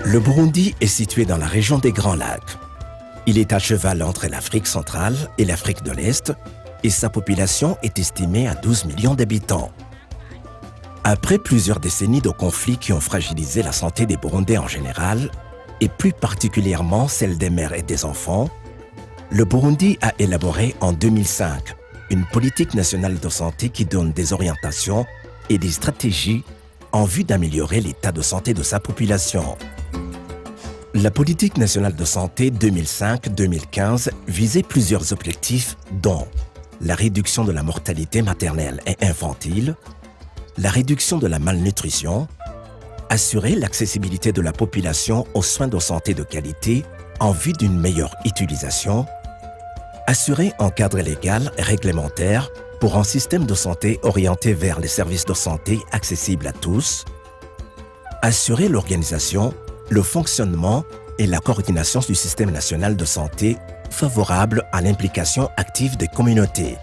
Le Burundi est situé dans la région des Grands Lacs. Il est à cheval entre l'Afrique centrale et l'Afrique de l'Est et sa population est estimée à 12 millions d'habitants. Après plusieurs décennies de conflits qui ont fragilisé la santé des Burundais en général, et plus particulièrement celle des mères et des enfants, le Burundi a élaboré en 2005 une politique nationale de santé qui donne des orientations et des stratégies en vue d'améliorer l'état de santé de sa population. La politique nationale de santé 2005-2015 visait plusieurs objectifs dont la réduction de la mortalité maternelle et infantile, la réduction de la malnutrition, assurer l'accessibilité de la population aux soins de santé de qualité en vue d'une meilleure utilisation, assurer un cadre légal et réglementaire pour un système de santé orienté vers les services de santé accessibles à tous, assurer l'organisation, le fonctionnement et la coordination du système national de santé favorable à l'implication active des communautés.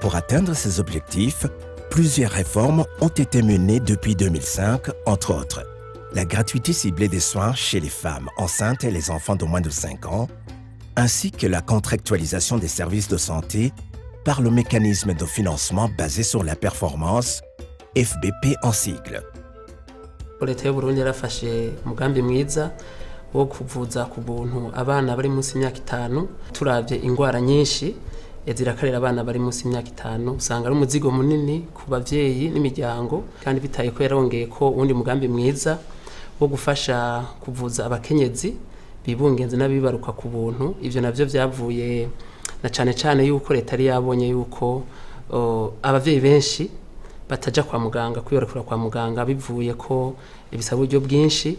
Pour atteindre ces objectifs, plusieurs réformes ont été menées depuis 2005, entre autres. La gratuité ciblée des soins chez les femmes enceintes et les enfants de moins de 5 ans, ainsi que la contractualisation des services de santé par le mécanisme de financement basé sur la performance, FBP en sigle. Leta y'Uburundi yarafashe umugambi mwiza wo kuvuza ku buntu abana bari munsi y'imyaka 5 turavye ingwara nyinshi zirakarira abana bari munsi y'imyaka 5 usanga ari umuzigo munini ku bavyeyi n'imiryango kandi bitaye ko yarongeye ko undi mugambi mwiza wo gufasha kuvuza abakenyezi bibungenze n'abibaruka ku buntu. Ivyo navyo vyavuye na cane yuko leta yari yabonye yuko abavyeyi benshi bataja kwa muganga kwibarakura kwa muganga bivuye ko ibisaba uburyo bwinshi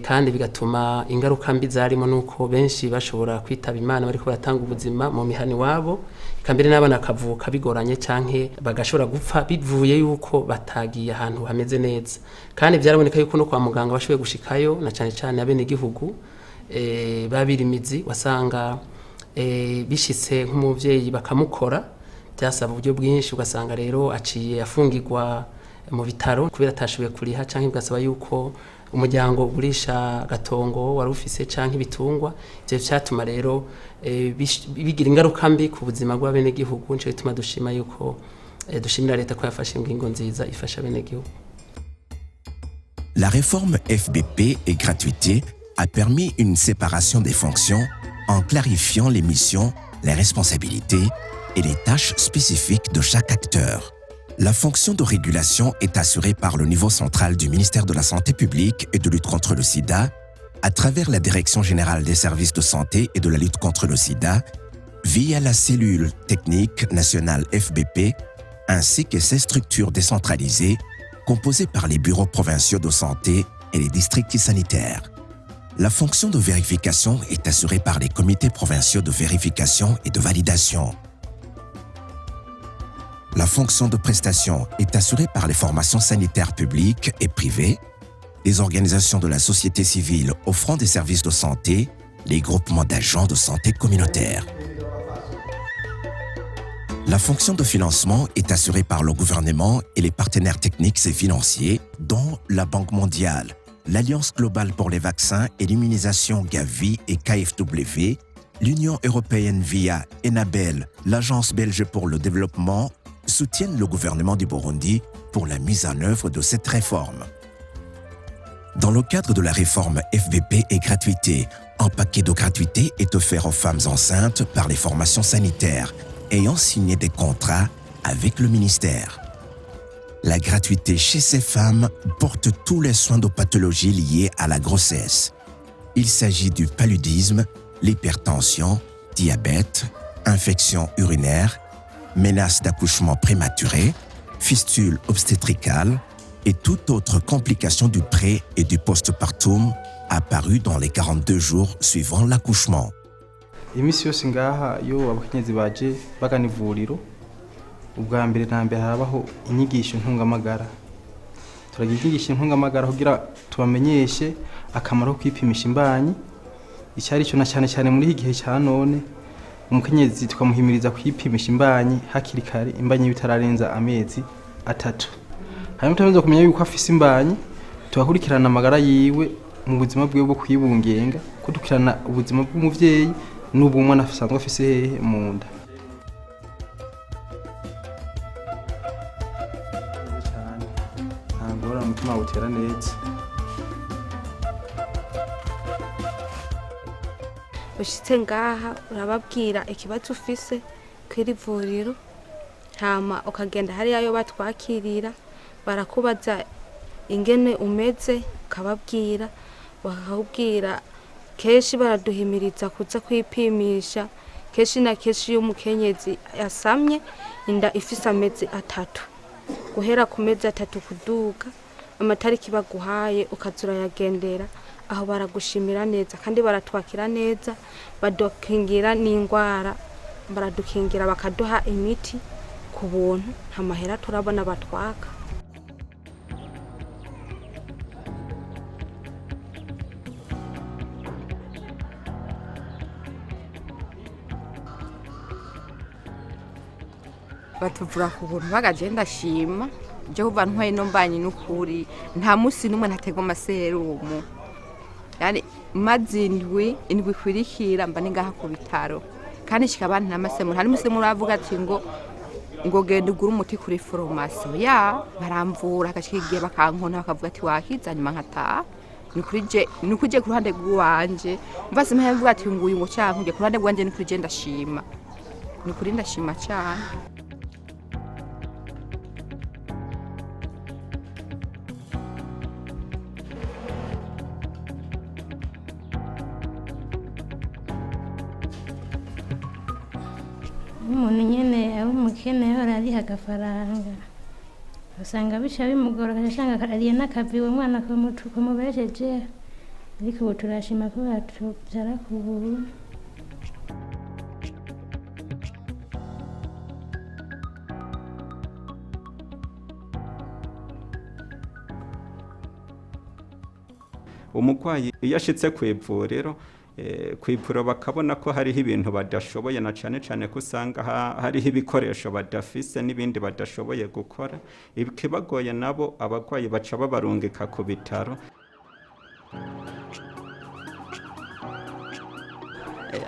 kandi bigatuma ingaruka mbi zarimo nuko benshi bashobora kwitaba Imana bariko baratanga ubuzima mu mihani wabo ikambere n'abana kavuka bigoranye canke bagashobora gupfa bivuye yuko batagiye ahantu hameze neza. Kandi byaraboneka yuko no kwa muganga bashoboye gushikayo na cane abene gihugu babirimizi wasanga bishitse nk'umuvyeyi bakamukora byasaba uburyo bwinshi ugasanga rero aciye afungirwa mu bitaro kubera atashoboye kuriha canke bigasaba yuko umuryango ugurisha gatongo wari ufise canke ibitungwa. Ivyo vyatuma rero bigira ingaruka mbi ku buzima bw'abene gihugu. Nico bituma dushima yuko dushimira leta ko yafashe ingingo nziza ifasha abene gihugu. La réforme FBP et gratuité a permis une séparation des fonctions en clarifiant les missions, les responsabilités et les tâches spécifiques de chaque acteur. La fonction de régulation est assurée par le niveau central du ministère de la Santé publique et de lutte contre le sida, à travers la Direction générale des services de santé et de la lutte contre le sida, via la cellule technique nationale FBP, ainsi que ses structures décentralisées, composées par les bureaux provinciaux de santé et les districts sanitaires. La fonction de vérification est assurée par les comités provinciaux de vérification et de validation. La fonction de prestation est assurée par les formations sanitaires publiques et privées, les organisations de la société civile offrant des services de santé, les groupements d'agents de santé communautaires. La fonction de financement est assurée par le gouvernement et les partenaires techniques et financiers, dont la Banque mondiale, l'Alliance globale pour les vaccins et l'immunisation Gavi et KfW, l'Union européenne via ENABEL, l'Agence belge pour le développement, soutiennent le gouvernement du Burundi pour la mise en œuvre de cette réforme. Dans le cadre de la réforme FBP et gratuité, un paquet de gratuité est offert aux femmes enceintes par les formations sanitaires ayant signé des contrats avec le ministère. La gratuité chez ces femmes porte tous les soins de pathologies liées à la grossesse. Il s'agit du paludisme, l'hypertension, diabète, infection urinaire, menaces d'accouchement prématuré, fistules obstétricales et toute autre complication du pré- et du postpartum apparue dans les 42 jours suivant l'accouchement. Imisi yose ngaha yo abakenyezi baje bagana ivuriro ubwa mbere na mbere harabaho inyigisho ntungamagara. Turagira inyigisho ntungamagara kugira tubamenyeshe akamaro ko kwipimisha imbanyi icyari cyo na cyane muri iki gihe cya none. Umukenyezi tukamuhimiriza kwipimisha imbanyi hakiri kare imbanyi bitararenza amezi 3. hanyuma tumaze kumenya yuko afise imbanyi tugakurikirana amagara yiwe mu buzima bwiwe bwo kwibungenga kudukurikirana ubuzima bw'umuvyeyi n'ubw'umwana asanzwe afise hehe mu nda. Ntangora umutima utera neza. Ushitse ngaha urababwira ikibazo ufise kw'iri vuriro, hama ukagenda hariya yo batwakirira barakubaza ingene umeze ukababwira, bakakubwira. Kenshi baraduhimiriza kuza kwipimisha kenshi na kenshi iyo umukenyezi yasamye inda ifise amezi 3 guhera ku mezi 3 kuduga, amatariki baguhaye ukazura yagendera aho baragushimira neza kandi baratwakira neza, badukingira n'ingwara, baradukingira bakaduha imiti ku buntu, nta mahera turabona batwaka. Batuvura ku buntu bagagenda shima je kuva ntwaye no mbanye n'ukuri nta musi numwe ntategwa amaserumu, yani mazindwi indwi kwirikira mba ningaha ku bitaro kandi shikabana n'amasemu hari musi muravuga ati ngo genda ugura umuti kuri farumasi ya baramvura akashigiye bakankona bakavuga ati wakiza nyuma nkataha nikuje ku ruhande rwanje mva simwe yavuga ati nguyu ngo cyankuje ku ruhande rwanje nikuje ndashima nikuri ndashima cyane. Umuntu nyene abumukene yahora ariha agafaranga usanga bica bimugora agashanga ariye n'akaviwe umwana kumubesheje, ariko ubu turashima ko batuvyara ku buntu. Umugwayi iyo ashitse kw'ivuriro kw'ivuriro bakabona ko hariho ibintu badashoboye na cane cane ko usanga hariho ibikoresho badafise n'ibindi badashoboye gukora, ikibagoye nabo abagwayi baca babarungika ku bitaro.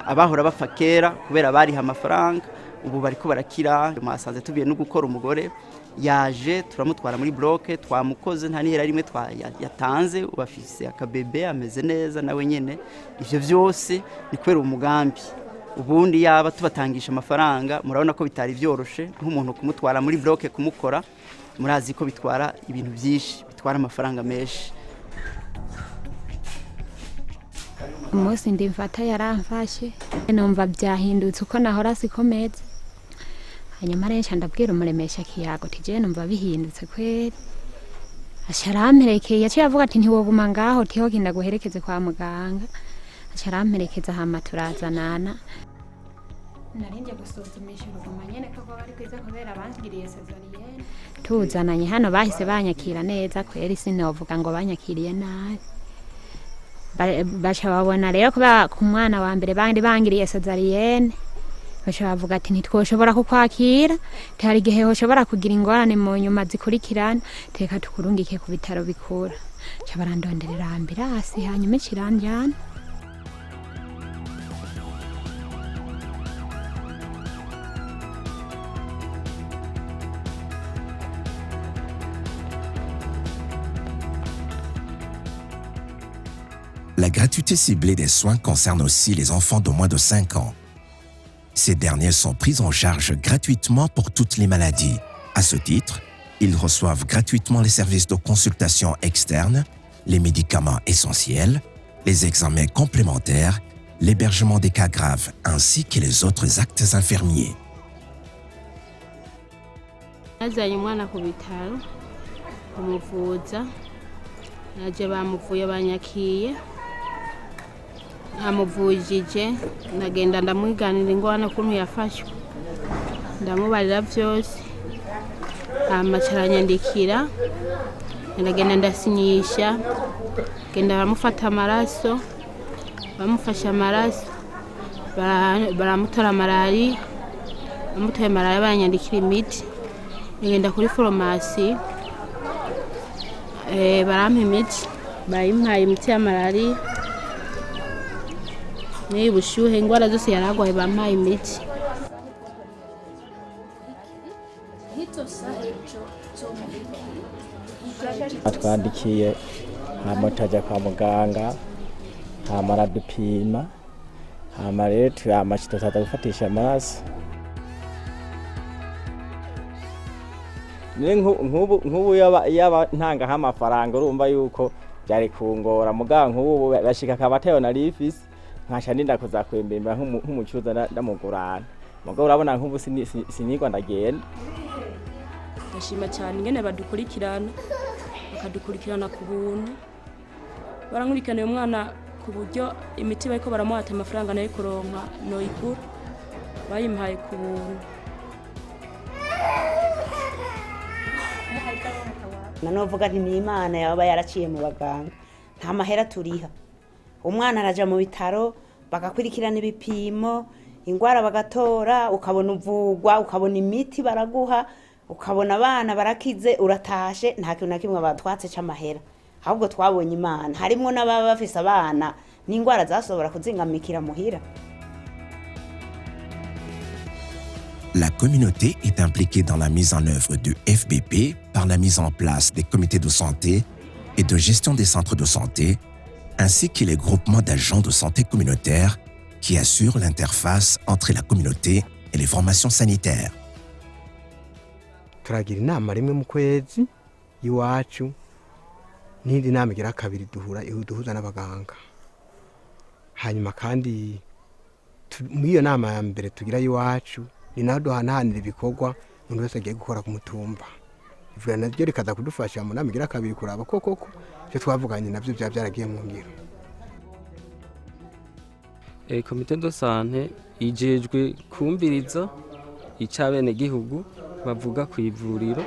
Abahora bapfa kera kubera bariha amafaranga ubu bariko barakira. Mwasanze tubiye no gukora umugore yaje turamutwara muri bloke twamukoze nta nihera rimwe yatanze, ubafise akabebe ameze neza nawe nyene. Ivyo vyose ni kwera umugambi, ubundi yaba tubatangisha amafaranga murabona ko bitari vyoroshe nk'umuntu kumutwara muri bloke kumukora, murazi ko bitwara ibintu byinshi, bitwara amafaranga menshi. Umunsi ndimfata yaramfashe numva byahindutse uko nahora sikomeze, hanyuma rero ndabwira umuremesha kiyago tije numva bihindutse kweri, asharamperekeye yaciye avuga ati ntiwoguma ngaho tiho kinda guherekeze kwa muganga, asharamperekeza hama turazanana. Narinje gusuzumisha uruguma nyene ko bari kwiza kubera abangiriye sezariyene, tuzananye hano bahise banyakira neza kweri, sinovuga ngo banyakiriye nabi. Bacha babona rero kuba ku mwana wa mbere bandi bangiriye sezariyene, bacha bavuga ati ntitwoshobora kukwakira, tari gihe hoshobora kugira ingorane mu nyuma zikurikirana, teka tukurungike ku bitaro bikura. Cha barandonderera ambirasi hanyuma kiranjana. La gratuité ciblée des soins concerne aussi les enfants de moins de 5 ans. Ces derniers sont pris en charge gratuitement pour toutes les maladies. À ce titre, ils reçoivent gratuitement les services de consultation externe, les médicaments essentiels, les examens complémentaires, l'hébergement des cas graves ainsi que les autres actes infirmiers. Amuvujije nagenda ndamwiganira ingwana kuntu yafashwe, ndamubarira byose, amacaranyandikira, ndagenda ndasinyisha, genda baramufata amaraso, bamufasha amaraso, baramutora malari, bamutoye malari baranyandikira imiti, ngenda kuri farumasi, barampa imiti bayimpaye imiti ya malariya n'iy'ubushyuhe indwara zose yaragwaye bampaye imiti. Batwandikiye hama tuja kwa muganga hama aradupima hama rero tuza gufatisha amaraso. Nk'ubu yaba ntangaho amafaranga urumva yuko byari kungora muganga nk'ubu bashika akabateo na rifisi nkasha ndinda kuza kwembemba nk'umucuza ndamugurana mugabo urabona nk'ubu sinigwa ndagenda. Ndashima cyane ingene badukurikirana bakadukurikirana ku buntu barankurikirana uyu mwana ku buryo imiti bariko baramuhata amafaranga nayo kuronka noyigura bayimpaye ku buntu. Nanovuga nti ni Imana yaba yaraciye mu baganga nta mahera turiha. Umwana araja mu bitaro bagakurikirana ibipimo ingwara bagatora ukabona uvugwa ukabona imiti baraguha ukabona abana barakize uratashe nta kintu na kimwe batwatse c'amahera ahubwo twabonye Imana harimo n'ababa bafise abana n'ingwara zasobora kuzingamikira muhira. La communauté est impliquée dans la mise en œuvre du FBP par la mise en place des comités de santé et de gestion des centres de santé, ainsi que les groupements d'agents de santé communautaires qui assurent l'interface entre la communauté et les formations sanitaires. Turagira inama rimwe mu kwezi iwacu n'indi nama igira kabiri duhuza n'abaganga. Hanyuma kandi muri iyo nama ya mbere tugira iwacu ni naho duhanahanira ibikorwa umuntu wese agiye gukora ku mutumba. Ivuga navyo rikaza kudufasha mu nama igira kabiri kuraba koko ivyo twavuganye navyo byaragiye mu ngiro. Komite de santé ijejwe kumviriza icabene gihugu bavuga ku ivuriro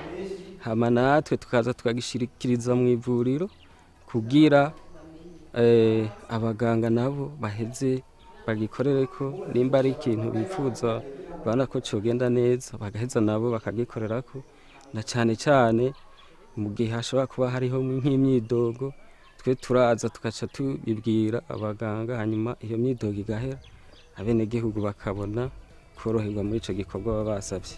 hama natwe tukaza tukagishirikiriza mu ivuriro kugira abaganga nabo baheze bagikorereko nimba ari ikintu bifuza bana ko cogenda neza bagaheza nabo bakagikorerako na cyane mu gihe hashobora kuba hariho nk'imyidogo twe turaza tugaca tubibwira abaganga hanyuma iyo myidogo igahera abene gihugu bakabona koroherwa muri ico gikorwa baba basavye.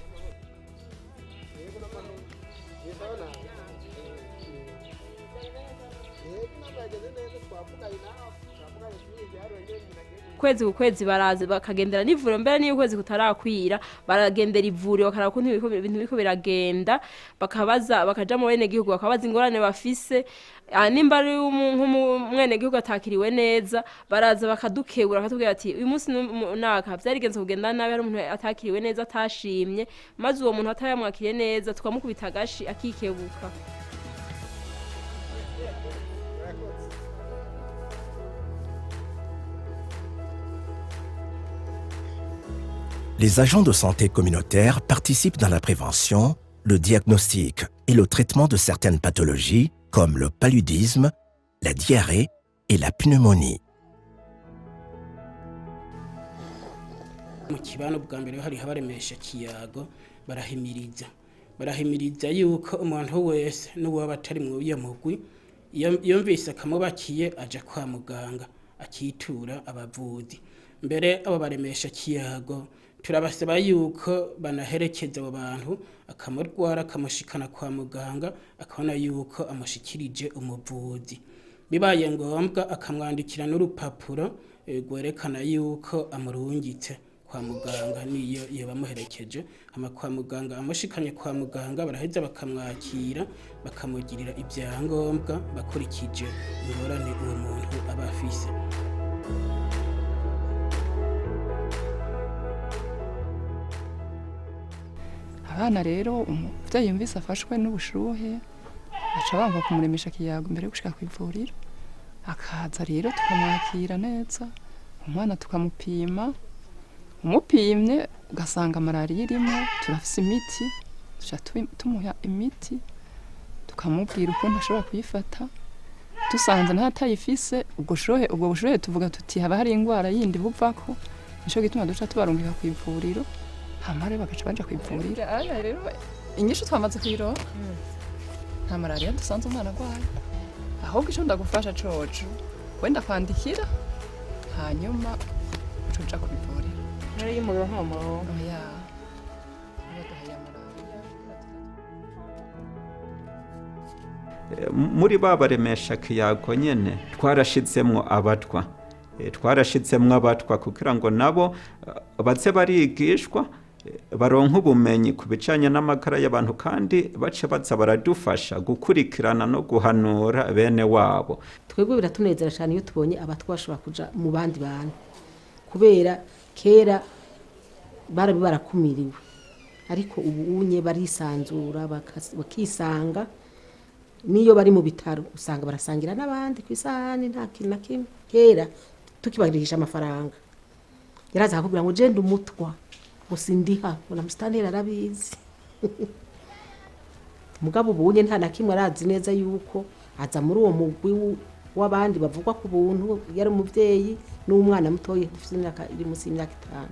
Kwezi ku kwezi baraza bakagendera n'ivuriro mbere niyo kwezi kutarakwira baragendera ivuriro bakaraba ko ibintu biriko biragenda bakabaza bakaja mu bene gihugu bakabaza ingorane bafise nimba ari umwene gihugu atakiriwe neza baraza bakadukebura bakatubwira ati uyu munsi naka vyarigenze kugenda nabi hari umuntu atakiriwe neza atashimye maze uwo muntu atayamwakiriye neza tukamukubita agashi akikebuka. Les agents de santé communautaire participent dans la prévention, le diagnostic et le traitement de certaines pathologies comme le paludisme, la diarrhée et la pneumonie. Mu kibano bwa mbere hari habaremesha kiyago barahimiriza yuko umuntu wese n'uwaba atari mu yamugwi yumvise akamubakiye aja kwa muganga akitura abavuzi. Mbere abo baremesha kiyago turabasaba yuko banaherekeza abo bantu akamurwara akamushikana kwa muganga akabona yuko amushikirije umuvuzi. Bibaye ngombwa akamwandikira n'urupapuro rwerekana yuko amurungitse kwa muganga niyo yabamuherekeje ama kwa muganga amushikanye kwa muganga baraheza bakamwakira bakamugirira ibyangombwa bakurikije ingorane uwo muntu aba afise. Abana rero umuvyeyi yumvise afashwe n'ubushuhe aca banga kumuremesha kiyago mbere yo gushika kw'ivuriro akaza rero tukamwakira neza umwana tukamupima umupimye ugasanga malariya irimo turafise imiti tumuha imiti tukamubwira ukuntu ashobora kuyifata dusanze ntatayifise ubwo bushuhe tuvuga tuti haba hari ingwara yindi buvako nico gituma duca tubarungika kw'ivuriro hamare bagaca baja kw'ivuriro. Rero inyishu twamaze kuyironka nta malariya dusanze umwana arwaye ahubwo icyo ndagufasha coco wenda kwandikira hanyuma uca kubivurira rero iyo umugabo nta murongo oya muri babaremesha kiyago nyene twarashizemwo abatwa kugira ngo nabo baze barigishwa baronka ubumenyi ku bijanye n'amagara y'abantu kandi bace baza baradufasha gukurikirana no guhanura bene wabo. Twebwe biratunezera cyane iyo tubonye abatwashobora kuja mu bandi bantu kubera kera barakumiriwe ariko ubu unye barisanzura bakisanga niyo bari mu bitaro usanga barasangira n'abandi ku isahani nta kintu na kimwe. Kera tukibagirisha amafaranga yaraza akubwira ngo je ndumutwa musindiha una mustantera arabizi mugabo ubunye nta na kimwe arazi neza yuko aza muri uwo mugwi w'abandi bavugwa ku buntu yari umuvyeyi n'umwana mutoye ufite imyaka iri munsi y'imyaka 5.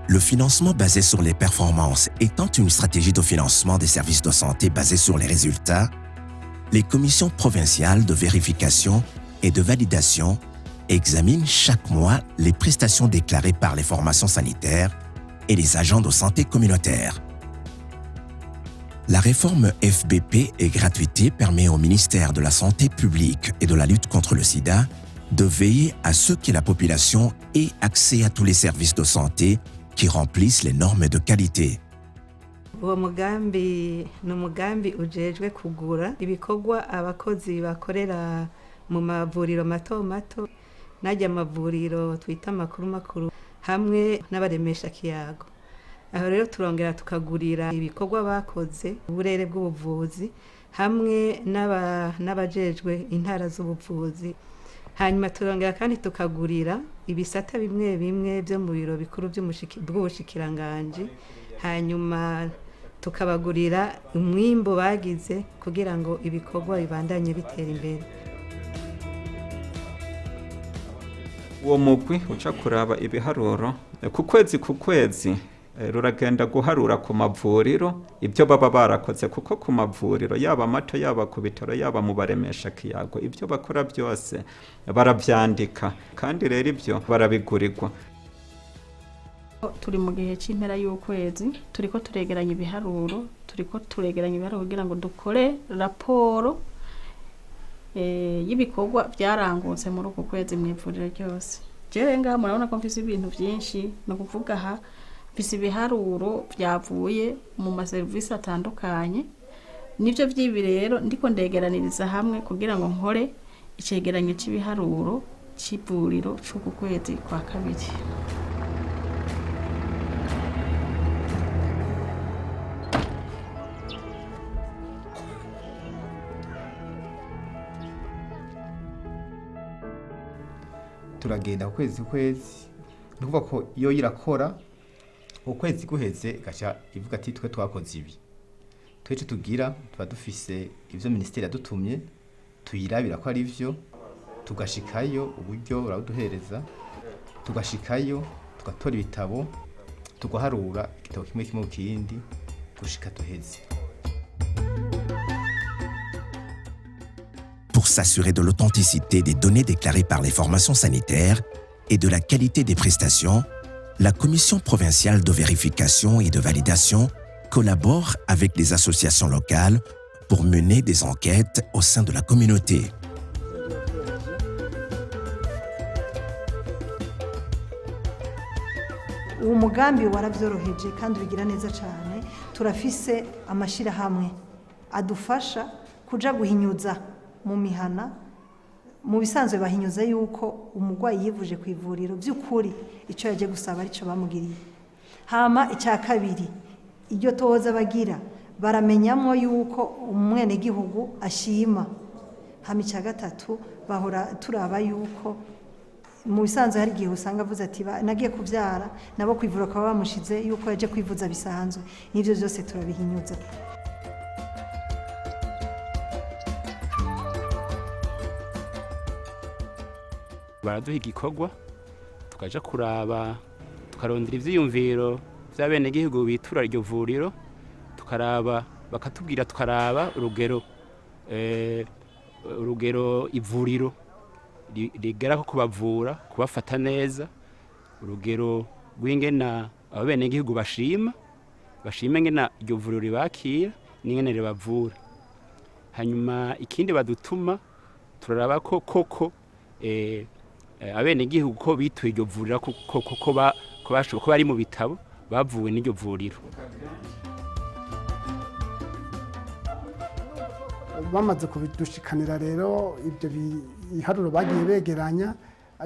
Le financement basé sur les performances étant une stratégie de financement des services de santé basée sur les résultats, les commissions provinciales de vérification et de validation examinent chaque mois les prestations déclarées par les formations sanitaires et les agents de santé communautaire. La réforme FBP et gratuité permet au ministère de la Santé publique et de la lutte contre le sida de veiller à ce que la population ait accès à tous les services de santé qui remplissent les normes de qualité. Uwo mugambi ni umugambi ujejwe kugura ibikorwa abakozi bakorera mu mavuriro mato mato najya amavuriro twita makuru hamwe n'abaremesha kiyago. Aho rero turongera tukagurira ibikorwa bakoze uburere bw'ubuvuzi hamwe n'abajejwe intara z'ubuvuzi. Hanyuma turongera kandi tukagurira ibisata bimwe bimwe byo mu biro bikuru by'ubushikiranganje. Hanyuma tukabagurira umwimbo bagize kugira ngo ibikorwa bibandanye bitera imbere. Uwo mugwi uca kuraba ibiharuro ku kwezi ruragenda guharura ku mavuriro ibyo baba barakoze kuko ku mavuriro yaba mato yaba ku bitaro yaba mu baremesha kiyago ibyo bakora byose baravyandika kandi rero ibyo barabigurirwa. Turi mu gihe cy'impera y'ukwezi turiko turegeranya ibiharuro kugira ngo dukore raporo y'ibikorwa byarangutse muri uko kwezi mu ivuriro ryose. Jewe ngaha murabona ko mfise ibintu byinshi no kuvuga aha mfise ibiharuro byavuye mu maserivisi atandukanye nivyo vyibi rero ndiko ndegeraniriza hamwe kugira ngo nkore icegeranyo cy'ibiharuro cy'ivuriro cy'uku kwezi kwa kabiri. Turagenda ukwezi nukuvuga ko iyo irakora ukwezi guheze gacha ivuga ati twe twakoze ibi twece tugira tuba dufise ivyo ministeri yadutumye tuyirabira ko ari vyo tugashikayo uburyo uraduhereza tugashikayo tugatora ibitabo tugaharura igitabo kimwe kimwe kindi gushika tuheze. Pour s'assurer de l'authenticité des données déclarées par les formations sanitaires et de la qualité des prestations, la Commission provinciale de vérification et de validation collabore avec les associations locales pour mener des enquêtes au sein de la communauté. Uwo mugambi waravyoroheje kandi bigira neza cyane. Turafise amashirahamwe adufasha kuja guhinyuza mu mihana mu bisanzwe bahinyuza yuko umugwayi yivuje ku ivuriro by'ukuri ico yaje gusaba arico bamugiriye. Hama icya kabiri iryo toza bagira baramenyamo yuko umwene gihugu ashima. Hama icya gatatu bahora turaba yuko mu bisanzwe hari gihe usanga avuze ati nagiye kuvyara nabo kwivura kwa bamushize yuko yaje kwivuza bisanzwe. Nivyo byose turabihinyuza. Baraduha igikorwa tukaja kuraba tukarondera ivyiyumviro vy'abenegihugu bitura iryo vuriro tukaraba bakatubwira tukaraba urugero ivuriro rigerako kubavura kubafata neza urugero rw'ingena abenegihugu bashima ngena iryo vuriro ribakira n'ingene ribavura hanyuma ikindi badutuma turaraba ko koko abenegihugu ko bituye iryo vuriro ko bari mu bitabo bavuwe n'iryo vuriro. Bamaze kubidushikanira rero ibyo biharuro bagiye begeranya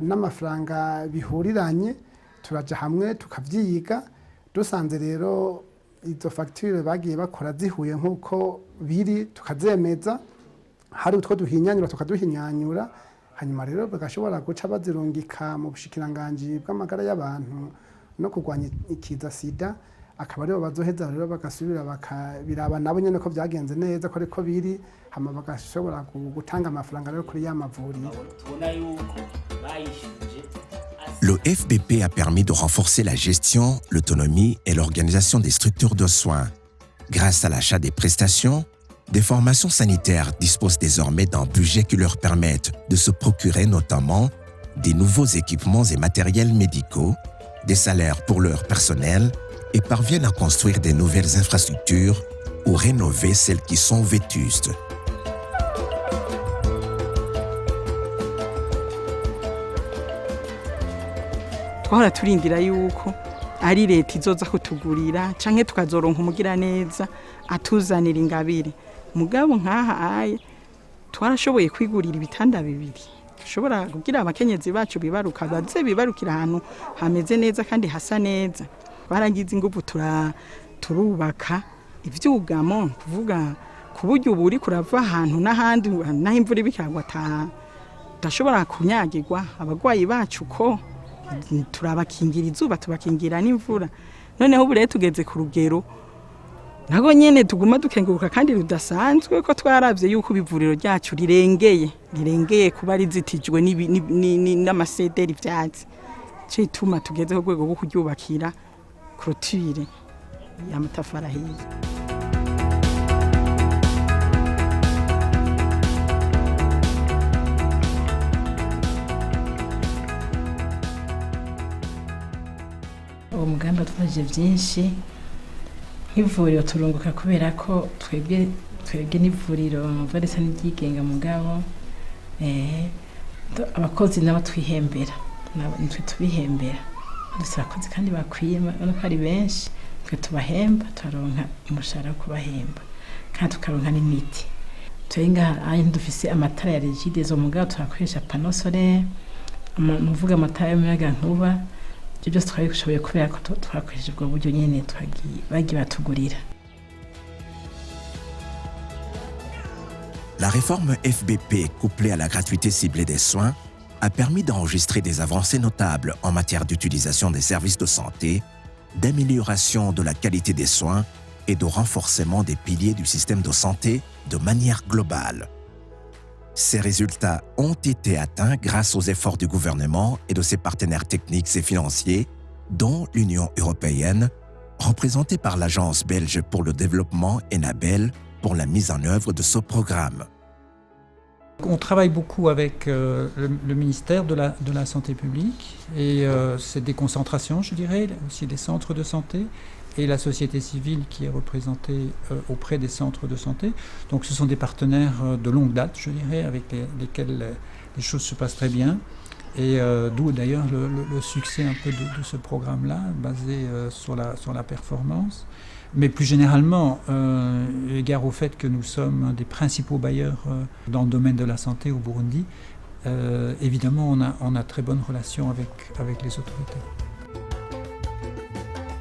n'amafaranga bihuriranye turaja hamwe tukavyiga dusanze rero izo facture bagiye bakora zihuye nk'uko biri tukazemeza hari utwo duhinyanyura tukaduhinyanyura hanyuma rero bagashobora guca bazirungika mu bushikiranganji bw'amagara y'abantu no kurwanya ikiza sida akaba aribo bazoheza rero bagasubira bakabiraba nabo nyene ko byagenze neza ko ariko biri hama bagashobora gutanga amafaranga rero kuri ya mavuriro. Le FBP a permis de renforcer la gestion, l'autonomie et l'organisation des structures de soins. Grâce à l'achat des prestations, des formations sanitaires disposent désormais d'un budget qui leur permettent de se procurer notamment des nouveaux équipements et matériels médicaux, des salaires pour leur personnel et parviennent à construire des nouvelles infrastructures ou rénover celles qui sont vétustes. Twahora turindira yuko ari leta izoza kutugurira canke tukazoronka umugira neza atuzanira ingabire mugabo nkaha aye twarashoboye kwigurira ibitanda bibiri dushobora kugira abakenyezi bacu bibaruka baze bibarukira ahantu hameze neza kandi hasa neza twaragize ingufu turubaka ivyugamo kuvuga kuburyo uburi kurava ahantu n'ahandi naho imvura ibikagwa dashobora kunyagirwa abagwayi bacu ko turabakingira izuba tubakingira n'imvura noneho ubu rero tugeze ku rugero nago nyene tuguma dukenguruka kandi rudasanzwe ko twaravye yuko ibivuriro ryacu rirengeye kuba rizitijwe n'amasederi vyatsi cituma tugeze ku rwego rwo kuryubakira clôture y'amatafari ahiye. uwo mugambi watwaje byinshi nk'ivuriro turunguka kubera ko twebwe n'ivuriro varisa n'ibyigenga mugabo abakozi nabo twihembera nitwe tubihembera dufite abakozi kandi bakwiye ko ari benshi twe tubahemba turonka umushahara wo kubahemba kandi tukaronka n'imiti ngaha dufise amatara ya rigide zo mugabo turakoresha pano solaire muvuga amatara y'umuyaga nkuba ibyo byose twabishoboye kubera ko twakoresheje ubwo buryo nyene bagiye batugurira. La réforme FBP couplée à la gratuité ciblée des soins a permis d'enregistrer des avancées notables en matière d'utilisation des services de santé, d'amélioration de la qualité des soins et de renforcement des piliers du système de santé de manière globale. Ces résultats ont été atteints grâce aux efforts du gouvernement et de ses partenaires techniques et financiers, dont l'Union européenne, représentée par l'Agence belge pour le développement ENABEL pour la mise en œuvre de ce programme. On travaille beaucoup avec le ministère de la Santé publique et c'est des concentrations, je dirais, aussi des centres de santé et la société civile qui est représentée auprès des centres de santé. Donc ce sont des partenaires de longue date, je dirais, avec lesquels les choses se passent très bien. Et d'où d'ailleurs le succès un peu de ce programme-là, basé sur la performance. Mais plus généralement, égard au fait que nous sommes un des principaux bailleurs dans le domaine de la santé au Burundi, évidemment on a très bonnes relations avec les autorités.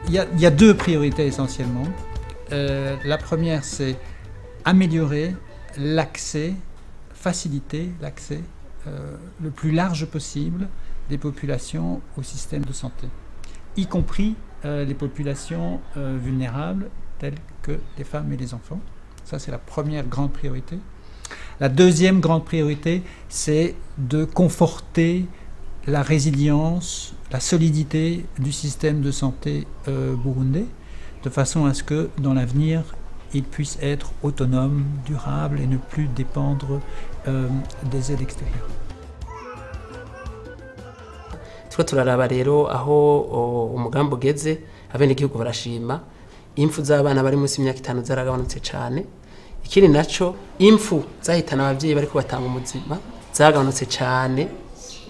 Il y a deux priorités essentiellement. La première, c'est améliorer l'accès, faciliter l'accès le plus large possible des populations au système de santé, y compris les populations vulnérables telles que les femmes et les enfants. Ça, c'est la première grande priorité. La deuxième grande priorité, c'est de conforter la résilience, la solidité du système de santé burundais, de façon à ce que dans l'avenir, il puisse être autonome, durable et ne plus dépendre des aides extérieures. Twe turaraba rero aho umugambi ugeze abenegihugu barashima impfu z'abana bari munsi y'imyaka 5 zaragabanutse cyane. Ikindi naco impfu zahitana abavyeyi bariko batanga umuzima zagabanutse cyane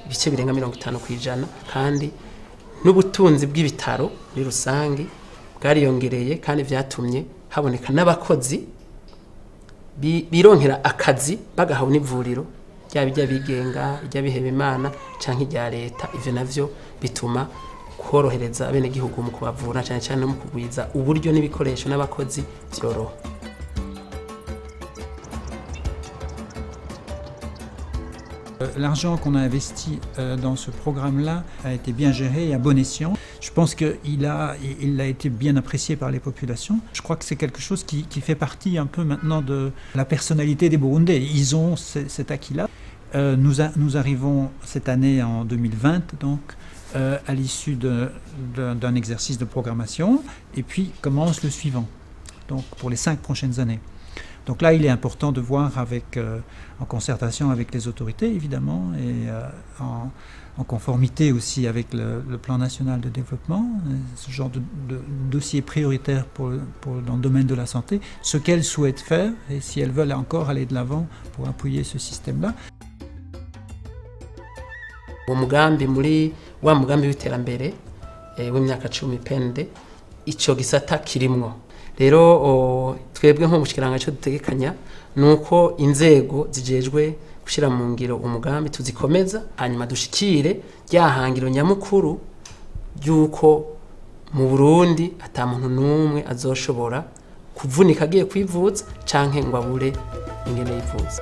ibice birenga 50% kandi n'ubutunzi bw'ibitaro muri rusange bwariyongereye kandi vyatumye haboneka n'abakozi bironkera akazi bagahawe n'ivuriro ryaba iry'abigenga iry'abiheba Imana canke irya leta. Ivyo navyo bituma korohereza abenegihugu mu kubavura cyane cyane mu kugwiza uburyo n'ibikoresho n'abakozi vyoroha. L'argent qu'on a investi dans ce programme-là a été bien géré et à bon escient. Je pense qu'il a été bien apprécié par les populations. Je crois que c'est quelque chose qui fait partie un peu maintenant de la personnalité des Burundais. Ils ont cet acquis-là. Nous arrivons cette année en 2020, donc à l'issue d'un exercice de programmation, et puis commence le suivant, donc pour les 5 prochaines années. Donc là, il est important de voir en concertation avec les autorités, évidemment, et en conformité aussi avec le plan national de développement, ce genre de dossier prioritaire dans le domaine de la santé, ce qu'elles souhaitent faire et si elles veulent encore aller de l'avant pour appuyer ce système-là. Umugambi muri wa mugambi w'iterambere w'imyaka 10 pende ico gisata kirimwo. Rero twebwe nko mushikiranga cyo dutegekanya nuko inzego zijejwe gushira mu ngiro umugambi tuzikomeza hanyuma dushikire ryahangiro nyamukuru yuko mu Burundi ata muntu numwe azoshobora kuvunika agiye kwivuza canke ngo abure ingene yivuza.